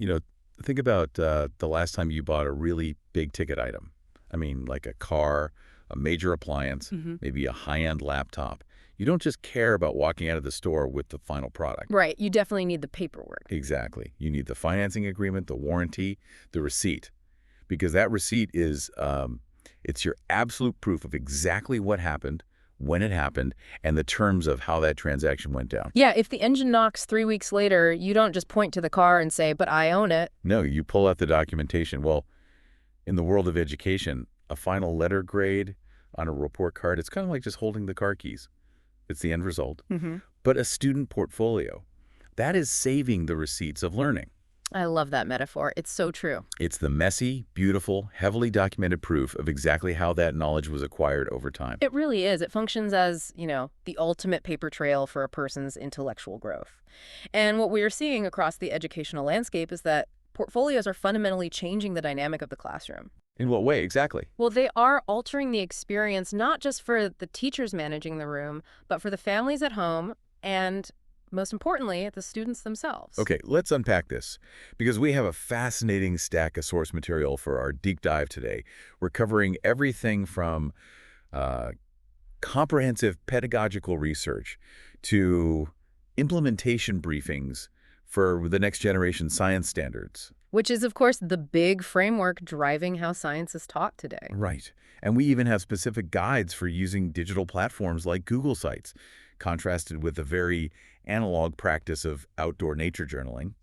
You know, think about the last time you bought a really big ticket item. I mean, like a car, a major appliance, Hmm. maybe a high-end laptop. You don't just care about walking out of the store with the final product. Right. You definitely need the paperwork. Exactly. You need the financing agreement, the warranty, the receipt, because that receipt is it's your absolute proof of exactly what happened, when it happened, and the terms of how that transaction went down. Yeah, if the engine knocks 3 weeks later, you don't just point to the car and say, but I own it. No, you pull out the documentation. Well, in the world of education, a final letter grade on a report card, it's kind of like just holding the car keys. It's the end result. Hmm. But a student portfolio, that is saving the receipts of learning. I love that metaphor. It's so true. It's the messy, beautiful, heavily documented proof of exactly how that knowledge was acquired over time. It really is. It functions as, the ultimate paper trail for a person's intellectual growth. And what we are seeing across the educational landscape is that portfolios are fundamentally changing the dynamic of the classroom. In what way, exactly? Well, they are altering the experience not just for the teachers managing the room, but for the families at home and, most importantly, the students themselves. Okay, let's unpack this, because we have a fascinating stack of source material for our deep dive today. We're covering everything from comprehensive pedagogical research to implementation briefings for the next generation science standards. Which is, of course, the big framework driving how science is taught today. Right. And we even have specific guides for using digital platforms like Google Sites, contrasted with the very analog practice of outdoor nature journaling.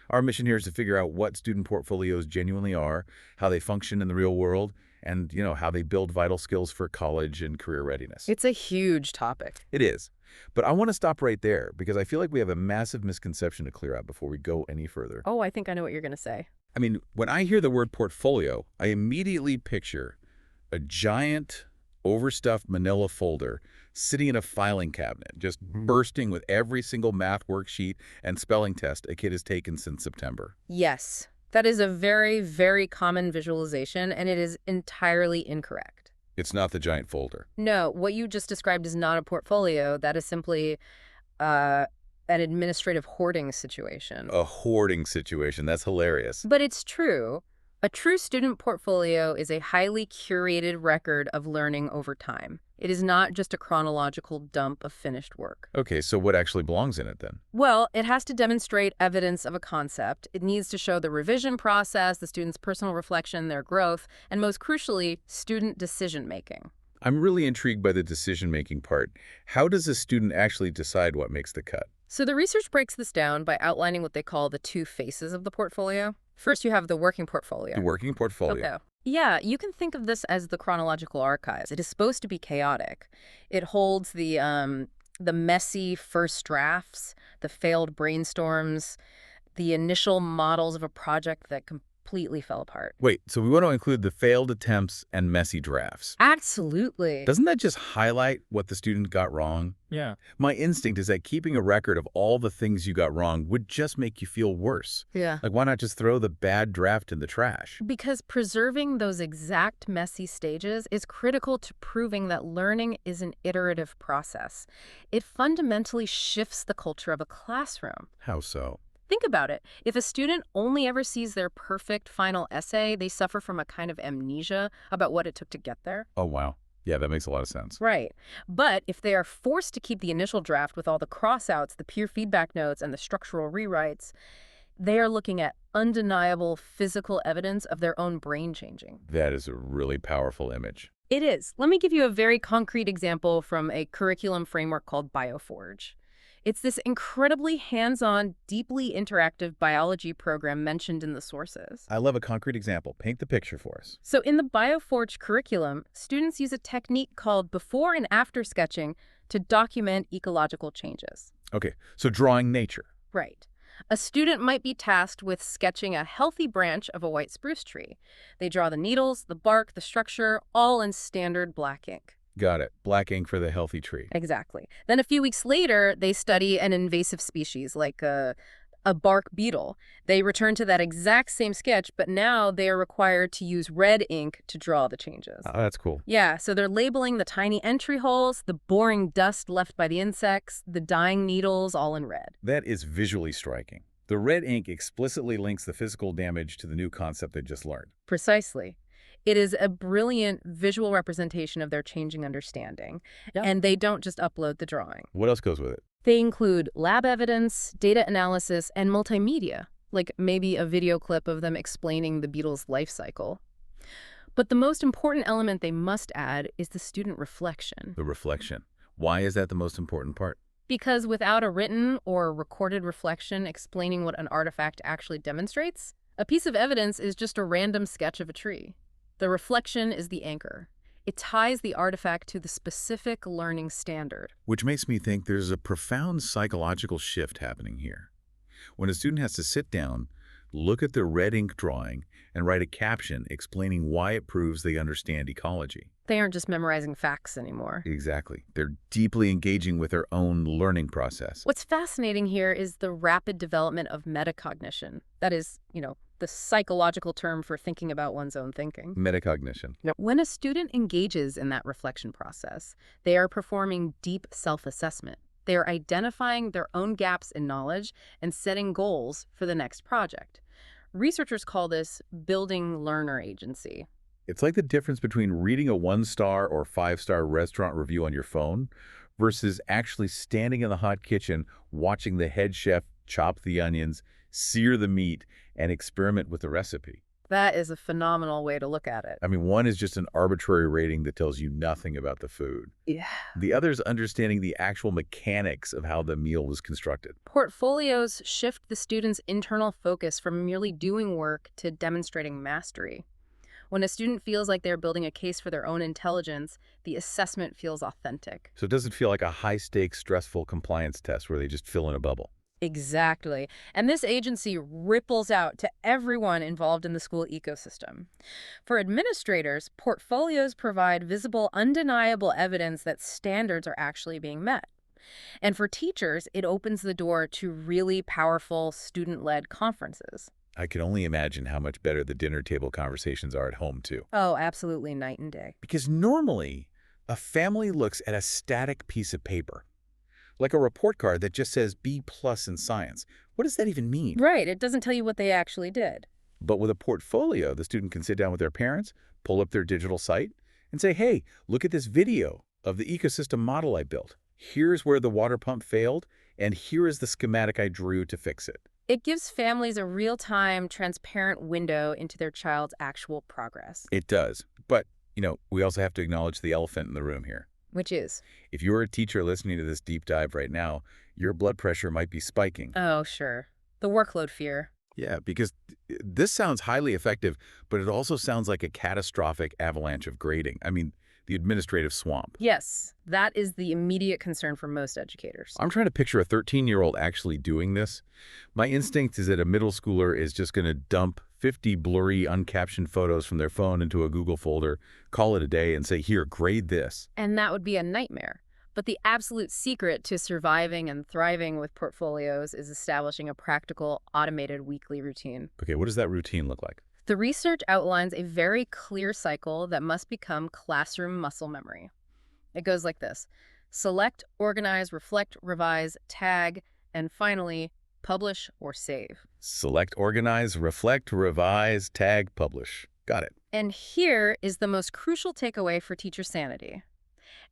Our mission here is to figure out what student portfolios genuinely are, how they function in the real world, and, how they build vital skills for college and career readiness. It's a huge topic. It is. But I want to stop right there because I feel like we have a massive misconception to clear up before we go any further. Oh, I think I know what you're going to say. I mean, when I hear the word portfolio, I immediately picture a giant, overstuffed manila folder sitting in a filing cabinet, just bursting with every single math worksheet and spelling test a kid has taken since September. Yes, that is a very, very common visualization, and it is entirely incorrect. It's not the giant folder. No, what you just described is not a portfolio. That is simply an administrative hoarding situation. A hoarding situation. That's hilarious. But it's true. A true student portfolio is a highly curated record of learning over time. It is not just a chronological dump of finished work. Okay, so what actually belongs in it then? Well, it has to demonstrate evidence of a concept. It needs to show the revision process, the student's personal reflection, their growth, and most crucially, student decision-making. I'm really intrigued by the decision-making part. How does a student actually decide what makes the cut? So the research breaks this down by outlining what they call the two faces of the portfolio. First, you have the working portfolio. The working portfolio. Okay. Yeah, you can think of this as the chronological archives. It is supposed to be chaotic. It holds the messy first drafts, the failed brainstorms, the initial models of a project that completely fell apart. Wait, so we want to include the failed attempts and messy drafts. Absolutely. Doesn't that just highlight what the student got wrong? Yeah. My instinct is that keeping a record of all the things you got wrong would just make you feel worse. Yeah. Like, why not just throw the bad draft in the trash? Because preserving those exact messy stages is critical to proving that learning is an iterative process. It fundamentally shifts the culture of a classroom. How so? Think about it. If a student only ever sees their perfect final essay, they suffer from a kind of amnesia about what it took to get there. Oh, wow. Yeah, that makes a lot of sense. Right. But if they are forced to keep the initial draft with all the crossouts, the peer feedback notes, and the structural rewrites, they are looking at undeniable physical evidence of their own brain changing. That is a really powerful image. It is. Let me give you a very concrete example from a curriculum framework called BioForge. It's this incredibly hands-on, deeply interactive biology program mentioned in the sources. I love a concrete example. Paint the picture for us. So in the BioForge curriculum, students use a technique called before and after sketching to document ecological changes. Okay, so drawing nature. Right. A student might be tasked with sketching a healthy branch of a white spruce tree. They draw the needles, the bark, the structure, all in standard black ink. Got it. Black ink for the healthy tree. Exactly. Then a few weeks later, they study an invasive species like a bark beetle. They return to that exact same sketch, but now they are required to use red ink to draw the changes. Oh, that's cool. Yeah, so they're labeling the tiny entry holes, the boring dust left by the insects, the dying needles, all in red. That is visually striking. The red ink explicitly links the physical damage to the new concept they just learned. Precisely. It is a brilliant visual representation of their changing understanding. Yep. And they don't just upload the drawing. What else goes with it? They include lab evidence, data analysis, and multimedia, like maybe a video clip of them explaining the beetle's life cycle. But the most important element they must add is the student reflection. The reflection. Why is that the most important part? Because without a written or recorded reflection explaining what an artifact actually demonstrates, a piece of evidence is just a random sketch of a tree. The reflection is the anchor. It ties the artifact to the specific learning standard. Which makes me think there's a profound psychological shift happening here. When a student has to sit down, look at the red ink drawing, and write a caption explaining why it proves they understand ecology. They aren't just memorizing facts anymore. Exactly. They're deeply engaging with their own learning process. What's fascinating here is the rapid development of metacognition. That is, the psychological term for thinking about one's own thinking. Metacognition. Yep. When a student engages in that reflection process, they are performing deep self-assessment. They are identifying their own gaps in knowledge and setting goals for the next project. Researchers call this building learner agency. It's like the difference between reading a 1-star or 5-star restaurant review on your phone versus actually standing in the hot kitchen, watching the head chef chop the onions, sear the meat, and experiment with the recipe. That is a phenomenal way to look at it. I mean, one is just an arbitrary rating that tells you nothing about the food. Yeah. The other is understanding the actual mechanics of how the meal was constructed. Portfolios shift the student's internal focus from merely doing work to demonstrating mastery. When a student feels like they're building a case for their own intelligence, the assessment feels authentic. So it doesn't feel like a high-stakes, stressful compliance test where they just fill in a bubble. Exactly. And this agency ripples out to everyone involved in the school ecosystem. For administrators, portfolios provide visible, undeniable evidence that standards are actually being met. And for teachers, it opens the door to really powerful student-led conferences. I can only imagine how much better the dinner table conversations are at home, too. Oh, absolutely night and day. Because normally, a family looks at a static piece of paper, like a report card that just says B+ in science. What does that even mean? Right. It doesn't tell you what they actually did. But with a portfolio, the student can sit down with their parents, pull up their digital site, and say, hey, look at this video of the ecosystem model I built. Here's where the water pump failed, and here is the schematic I drew to fix it. It gives families a real-time, transparent window into their child's actual progress. It does. But, we also have to acknowledge the elephant in the room here. Which is? If you're a teacher listening to this deep dive right now, your blood pressure might be spiking. Oh, sure. The workload fear. Yeah, because this sounds highly effective, but it also sounds like a catastrophic avalanche of grading. I mean, the administrative swamp. Yes, that is the immediate concern for most educators. I'm trying to picture a 13-year-old actually doing this. My instinct is that a middle schooler is just going to dump 50 blurry, uncaptioned photos from their phone into a Google folder, call it a day, and say, here, grade this. And that would be a nightmare. But the absolute secret to surviving and thriving with portfolios is establishing a practical, automated weekly routine. Okay, what does that routine look like? The research outlines a very clear cycle that must become classroom muscle memory. It goes like this: select, organize, reflect, revise, tag, and finally, publish or save. Select, organize, reflect, revise, tag, publish. Got it. And here is the most crucial takeaway for teacher sanity.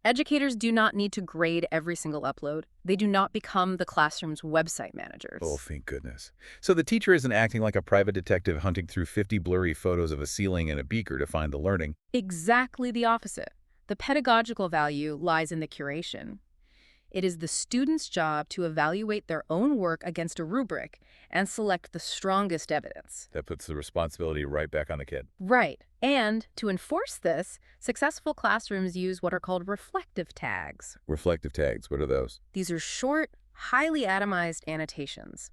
Educators do not need to grade every single upload. They do not become the classroom's website managers. Oh, thank goodness. So the teacher isn't acting like a private detective hunting through 50 blurry photos of a ceiling and a beaker to find the learning. Exactly the opposite. The pedagogical value lies in the curation. It is the student's job to evaluate their own work against a rubric and select the strongest evidence. That puts the responsibility right back on the kid. Right. And to enforce this, successful classrooms use what are called reflective tags. Reflective tags, what are those? These are short, highly atomized annotations.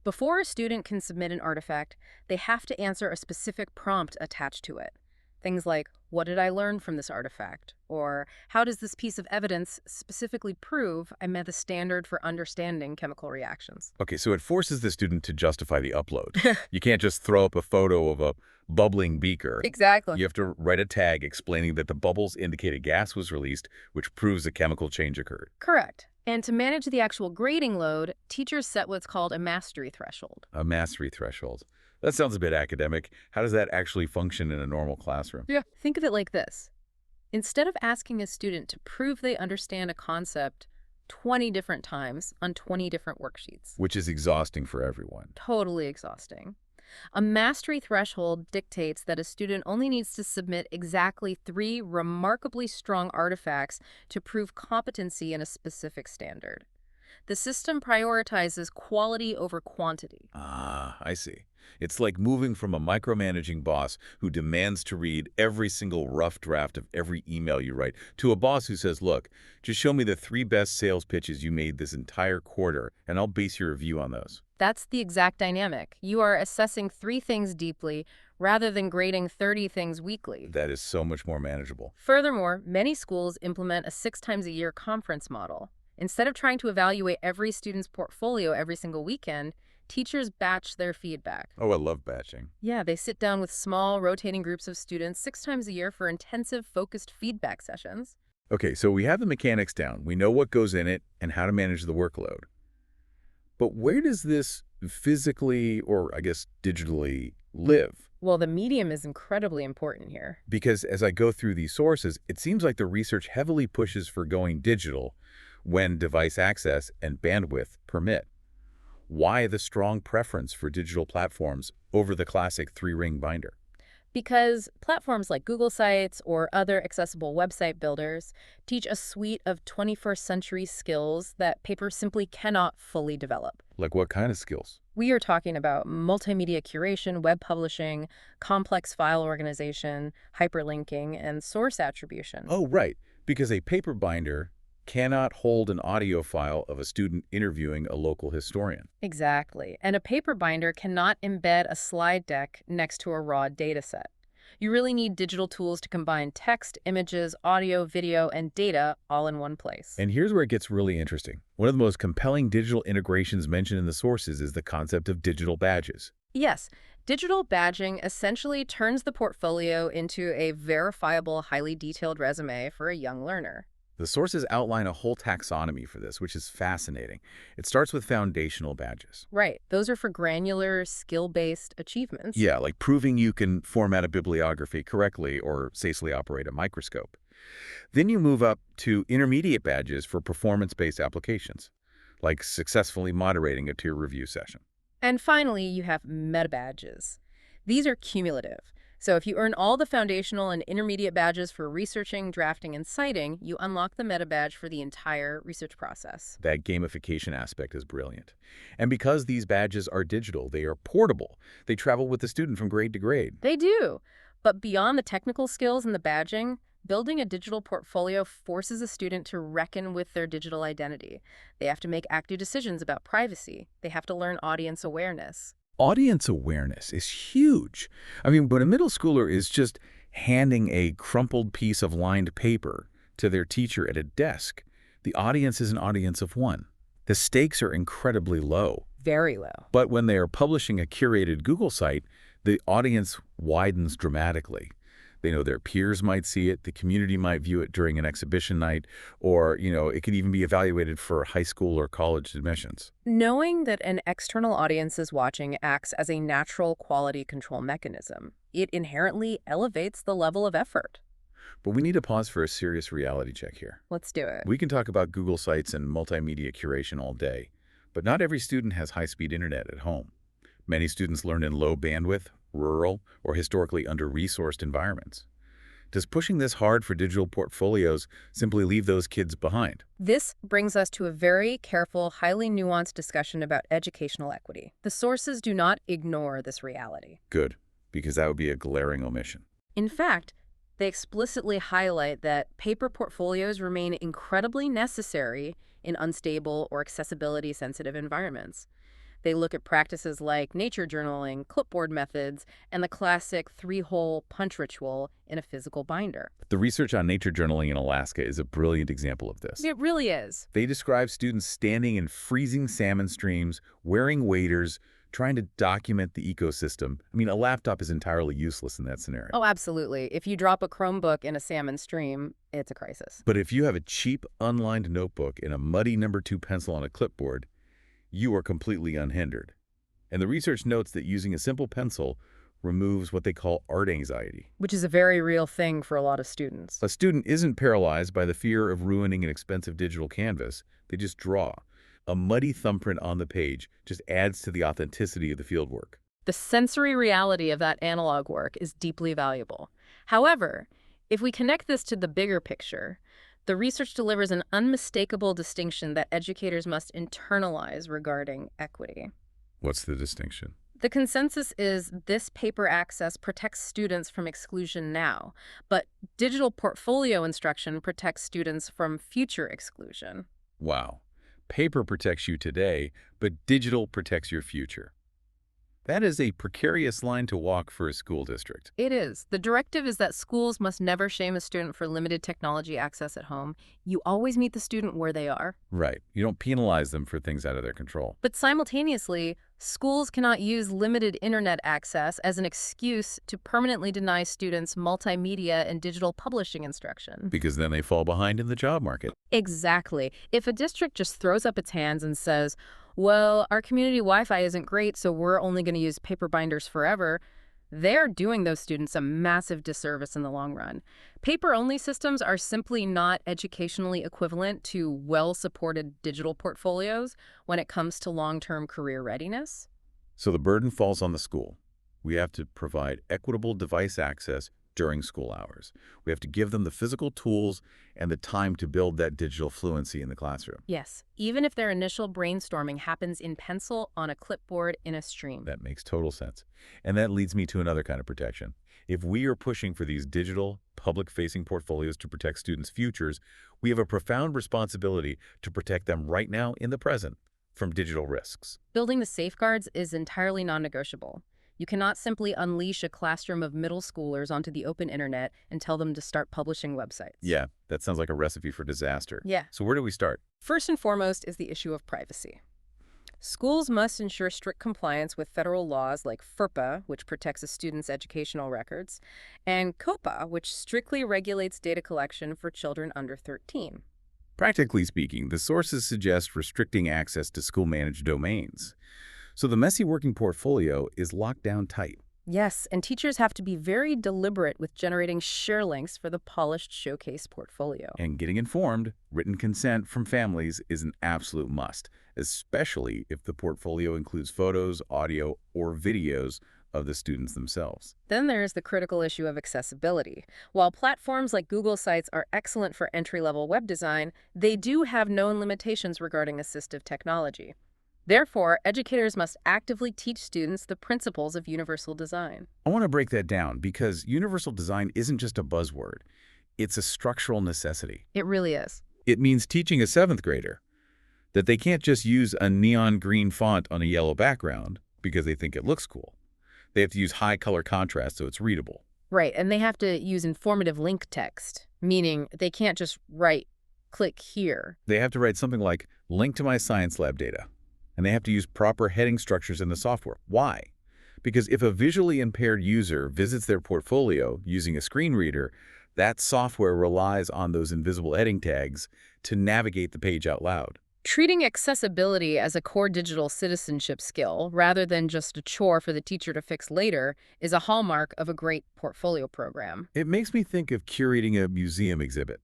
Before a student can submit an artifact, they have to answer a specific prompt attached to it. Things like, what did I learn from this artifact? Or how does this piece of evidence specifically prove I met the standard for understanding chemical reactions? Okay, so it forces the student to justify the upload. You can't just throw up a photo of a bubbling beaker. Exactly. You have to write a tag explaining that the bubbles indicate a gas was released, which proves a chemical change occurred. Correct. And to manage the actual grading load, teachers set what's called a mastery threshold. A mastery threshold. That sounds a bit academic. How does that actually function in a normal classroom? Yeah. Think of it like this. Instead of asking a student to prove they understand a concept 20 different times on 20 different worksheets, Which is exhausting for everyone. totally exhausting. A mastery threshold dictates that a student only needs to submit exactly 3 remarkably strong artifacts to prove competency in a specific standard. The system prioritizes quality over quantity. Ah, I see. It's like moving from a micromanaging boss who demands to read every single rough draft of every email you write to a boss who says, look, just show me the 3 best sales pitches you made this entire quarter, and I'll base your review on those. That's the exact dynamic. You are assessing 3 things deeply rather than grading 30 things weekly. That is so much more manageable. Furthermore, many schools implement a 6 times a year conference model. Instead of trying to evaluate every student's portfolio every single weekend, teachers batch their feedback. Oh, I love batching. Yeah, they sit down with small, rotating groups of students 6 times a year for intensive, focused feedback sessions. Okay, so we have the mechanics down. We know what goes in it and how to manage the workload. But where does this physically, or I guess digitally, live? Well, the medium is incredibly important here. Because as I go through these sources, it seems like the research heavily pushes for going digital when device access and bandwidth permit. Why the strong preference for digital platforms over the classic 3-ring binder? Because platforms like Google Sites or other accessible website builders teach a suite of 21st century skills that paper simply cannot fully develop. Like what kind of skills? We are talking about multimedia curation, web publishing, complex file organization, hyperlinking, and source attribution. Oh, right. Because a paper binder cannot hold an audio file of a student interviewing a local historian. Exactly. And a paper binder cannot embed a slide deck next to a raw data set. You really need digital tools to combine text, images, audio, video, and data all in one place. And here's where it gets really interesting. One of the most compelling digital integrations mentioned in the sources is the concept of digital badges. Yes, digital badging essentially turns the portfolio into a verifiable, highly detailed resume for a young learner. The sources outline a whole taxonomy for this, which is fascinating. It starts with foundational badges. Right. Those are for granular, skill-based achievements. Yeah, like proving you can format a bibliography correctly or safely operate a microscope. Then you move up to intermediate badges for performance-based applications, like successfully moderating a peer review session. And finally, you have meta badges. These are cumulative. So if you earn all the foundational and intermediate badges for researching, drafting, and citing, you unlock the meta badge for the entire research process. That gamification aspect is brilliant. And because these badges are digital, they are portable. They travel with the student from grade to grade. They do. But beyond the technical skills and the badging, building a digital portfolio forces a student to reckon with their digital identity. They have to make active decisions about privacy. They have to learn audience awareness. Audience awareness is huge. I mean, when a middle schooler is just handing a crumpled piece of lined paper to their teacher at a desk, the audience is an audience of one. The stakes are incredibly low. Very low. But when they are publishing a curated Google site, the audience widens dramatically. They know their peers might see it, the community might view it during an exhibition night, or, it could even be evaluated for high school or college admissions. Knowing that an external audience is watching acts as a natural quality control mechanism. It inherently elevates the level of effort. But we need to pause for a serious reality check here. Let's do it. We can talk about Google Sites and multimedia curation all day, but not every student has high-speed internet at home. Many students learn in low bandwidth, rural, or historically under-resourced environments. Does pushing this hard for digital portfolios simply leave those kids behind? This brings us to a very careful, highly nuanced discussion about educational equity. The sources do not ignore this reality. Good, because that would be a glaring omission. In fact, they explicitly highlight that paper portfolios remain incredibly necessary in unstable or accessibility-sensitive environments. They look at practices like nature journaling, clipboard methods, and the classic 3-hole punch ritual in a physical binder. The research on nature journaling in Alaska is a brilliant example of this. It really is. They describe students standing in freezing salmon streams, wearing waders, trying to document the ecosystem. I mean, a laptop is entirely useless in that scenario. Oh, absolutely. If you drop a Chromebook in a salmon stream, it's a crisis. But if you have a cheap, unlined notebook and a muddy #2 pencil on a clipboard, you are completely unhindered. And the research notes that using a simple pencil removes what they call art anxiety. Which is a very real thing for a lot of students. A student isn't paralyzed by the fear of ruining an expensive digital canvas. They just draw. A muddy thumbprint on the page just adds to the authenticity of the fieldwork. The sensory reality of that analog work is deeply valuable. However, if we connect this to the bigger picture, the research delivers an unmistakable distinction that educators must internalize regarding equity. What's the distinction? The consensus is this paper access protects students from exclusion now, but digital portfolio instruction protects students from future exclusion. Wow. Paper protects you today, but digital protects your future. That is a precarious line to walk for a school district. It is. The directive is that schools must never shame a student for limited technology access at home. You always meet the student where they are. Right. You don't penalize them for things out of their control. But simultaneously, schools cannot use limited internet access as an excuse to permanently deny students multimedia and digital publishing instruction. Because then they fall behind in the job market. Exactly. If a district just throws up its hands and says, well, our community Wi-Fi isn't great, so we're only going to use paper binders forever, they're doing those students a massive disservice in the long run. Paper-only systems are simply not educationally equivalent to well-supported digital portfolios when it comes to long-term career readiness. So the burden falls on the school. We have to provide equitable device access during school hours. We have to give them the physical tools and the time to build that digital fluency in the classroom. Yes, even if their initial brainstorming happens in pencil on a clipboard in a stream. That makes total sense. And that leads me to another kind of protection. If we are pushing for these digital, public-facing portfolios to protect students' futures, we have a profound responsibility to protect them right now in the present from digital risks. Building the safeguards is entirely non-negotiable. You cannot simply unleash a classroom of middle schoolers onto the open internet and tell them to start publishing websites. Yeah, that sounds like a recipe for disaster. Yeah. So where do we start? First and foremost is the issue of privacy. Schools must ensure strict compliance with federal laws like FERPA, which protects a student's educational records, and COPPA, which strictly regulates data collection for children under 13. Practically speaking, the sources suggest restricting access to school-managed domains. So the messy working portfolio is locked down tight. Yes, and teachers have to be very deliberate with generating share links for the polished showcase portfolio. And getting informed, written consent from families is an absolute must, especially if the portfolio includes photos, audio, or videos of the students themselves. Then there's the critical issue of accessibility. While platforms like Google Sites are excellent for entry-level web design, they do have known limitations regarding assistive technology. Therefore, educators must actively teach students the principles of universal design. I want to break that down because universal design isn't just a buzzword. It's a structural necessity. It really is. It means teaching a 7th grader that they can't just use a neon green font on a yellow background because they think it looks cool. They have to use high color contrast so it's readable. Right, and they have to use informative link text, meaning they can't just write, click here. They have to write something like, link to my science lab data. And they have to use proper heading structures in the software. Why? Because if a visually impaired user visits their portfolio using a screen reader, that software relies on those invisible heading tags to navigate the page out loud. Treating accessibility as a core digital citizenship skill, rather than just a chore for the teacher to fix later, is a hallmark of a great portfolio program. It makes me think of curating a museum exhibit.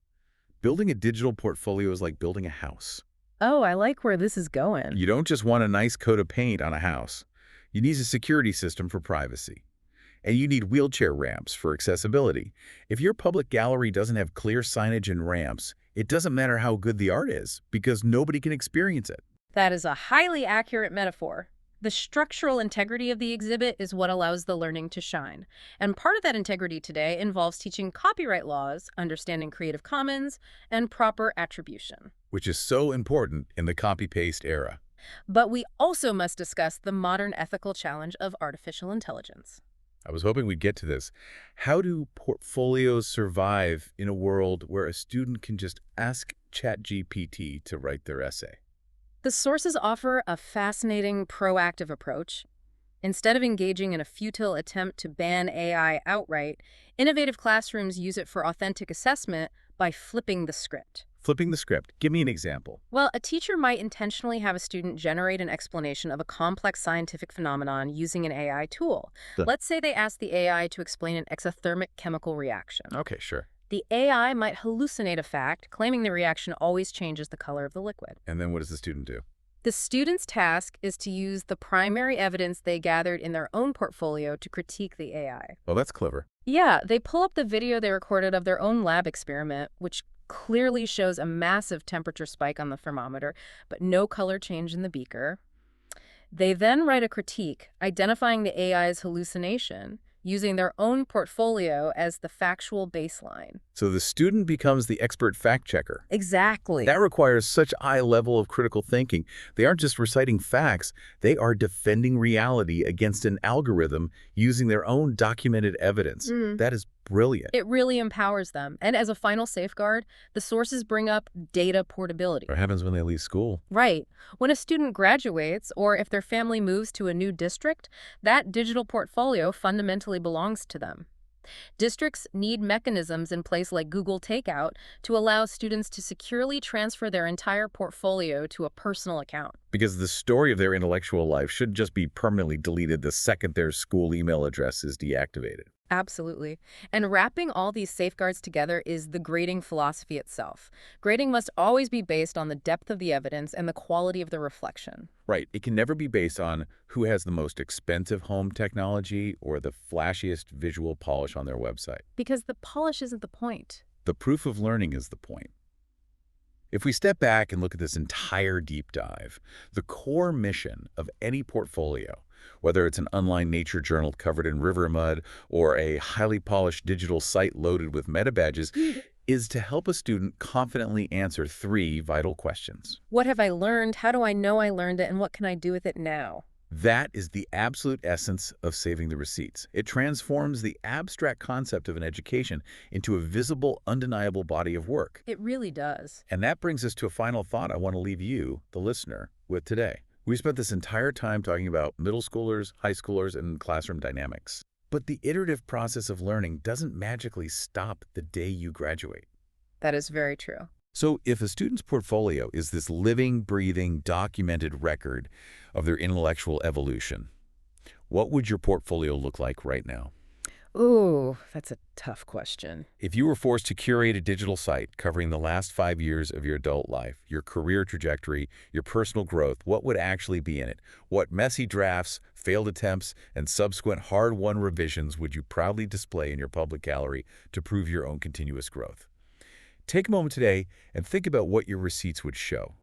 Building a digital portfolio is like building a house. Oh, I like where this is going. You don't just want a nice coat of paint on a house. You need a security system for privacy. And you need wheelchair ramps for accessibility. If your public gallery doesn't have clear signage and ramps, it doesn't matter how good the art is, because nobody can experience it. That is a highly accurate metaphor. The structural integrity of the exhibit is what allows the learning to shine. And part of that integrity today involves teaching copyright laws, understanding Creative Commons, and proper attribution. Which is so important in the copy-paste era. But we also must discuss the modern ethical challenge of artificial intelligence. I was hoping we'd get to this. How do portfolios survive in a world where a student can just ask ChatGPT to write their essay? The sources offer a fascinating, proactive approach. Instead of engaging in a futile attempt to ban AI outright, innovative classrooms use it for authentic assessment by flipping the script. Flipping the script. Give me an example. Well, a teacher might intentionally have a student generate an explanation of a complex scientific phenomenon using an AI tool. The- Let's say they ask the AI to explain an exothermic chemical reaction. Okay, sure. The AI might hallucinate a fact, claiming the reaction always changes the color of the liquid. And then what does the student do? The student's task is to use the primary evidence they gathered in their own portfolio to critique the AI. Well, that's clever. Yeah, they pull up the video they recorded of their own lab experiment, which clearly shows a massive temperature spike on the thermometer, but no color change in the beaker. They then write a critique, identifying the AI's hallucination, using their own portfolio as the factual baseline. So the student becomes the expert fact checker. Exactly. That requires such a high level of critical thinking. They aren't just reciting facts, they are defending reality against an algorithm using their own documented evidence. That is brilliant. It really empowers them. And as a final safeguard, the sources bring up data portability. What happens when they leave school? Right. When a student graduates, or if their family moves to a new district, that digital portfolio fundamentally belongs to them. Districts need mechanisms in place like Google Takeout to allow students to securely transfer their entire portfolio to a personal account. Because the story of their intellectual life should just be permanently deleted the second their school email address is deactivated. Absolutely. And wrapping all these safeguards together is the grading philosophy itself. Grading must always be based on the depth of the evidence and the quality of the reflection. Right. It can never be based on who has the most expensive home technology or the flashiest visual polish on their website. Because the polish isn't the point. The proof of learning is the point. If we step back and look at this entire deep dive, the core mission of any portfolio, whether it's an online nature journal covered in river mud or a highly polished digital site loaded with meta badges, is to help a student confidently answer three vital questions. What have I learned? How do I know I learned it? And what can I do with it now? That is the absolute essence of saving the receipts. It transforms the abstract concept of an education into a visible, undeniable body of work. It really does. And that brings us to a final thought I want to leave you, the listener, with today. We spent this entire time talking about middle schoolers, high schoolers, and classroom dynamics. But the iterative process of learning doesn't magically stop the day you graduate. That is very true. So if a student's portfolio is this living, breathing, documented record of their intellectual evolution, what would your portfolio look like right now? Ooh, that's a tough question. If you were forced to curate a digital site covering the last 5 years of your adult life, your career trajectory, your personal growth, what would actually be in it? What messy drafts, failed attempts, and subsequent hard-won revisions would you proudly display in your public gallery to prove your own continuous growth? Take a moment today and think about what your receipts would show.